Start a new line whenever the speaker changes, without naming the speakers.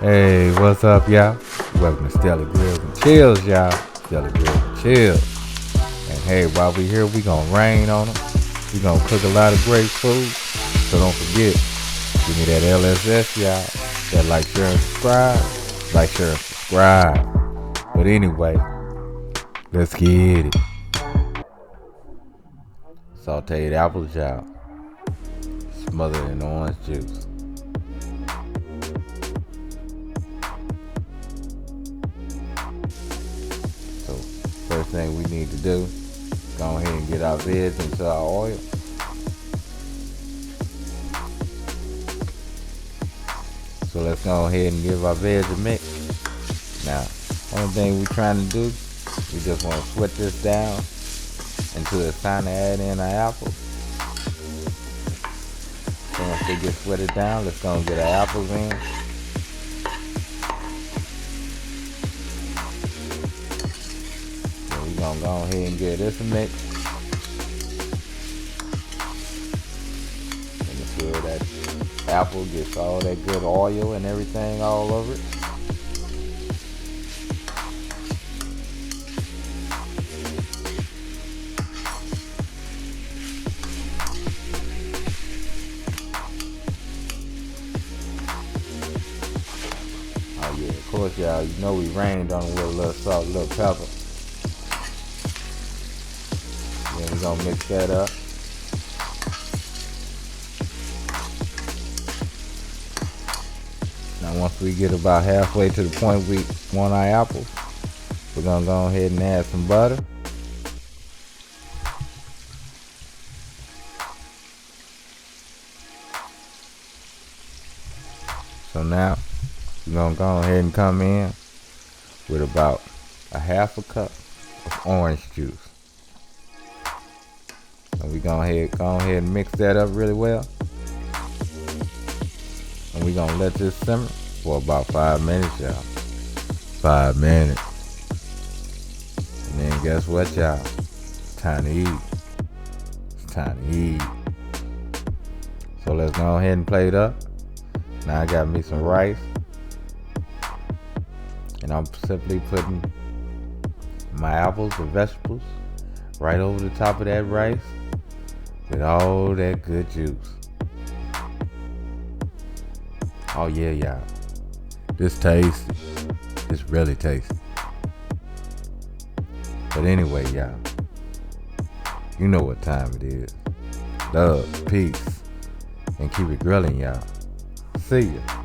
Hey, what's up, y'all? Welcome to Stelly Grills and Chills, y'all. Stelly Grills and Chills. And hey, while we here, we gonna rain on them. We gonna cook a lot of great food. So don't forget, give me that LSS, y'all. That like, share, and subscribe. Like, share, and subscribe. But anyway, let's get it. Sauteed apples, y'all. Smothered in orange juice. So first thing we need to do, go ahead and get our veg into our oil. So let's go ahead and give our veg a mix. Now, only thing we're trying to do, we just want to sweat this down until it's time to add in our apples. So once they get sweated down, let's go and get our apples in. So we're going to go ahead and give this a mix. And make sure that apple gets all that good oil and everything all over it. Oh yeah, of course, y'all, you know we rained on it with a little salt, a little pepper. Then we're gonna mix that up. Now once we get about halfway to the point we want our apples, we're gonna go ahead and add some butter. So now we're gonna go ahead and come in with about a half a cup of orange juice. And we go ahead and mix that up really well. And we're gonna let this simmer for about 5 minutes, y'all. 5 minutes. And then guess what, y'all? It's time to eat. It's time to eat. So let's go ahead and plate up. Now I got me some rice. And I'm simply putting my apples and vegetables right over the top of that rice with all that good juice. Oh yeah, y'all. This tasty. It's really tasty. But anyway, y'all, you know what time it is. Love, peace, and keep it grilling, y'all. See ya.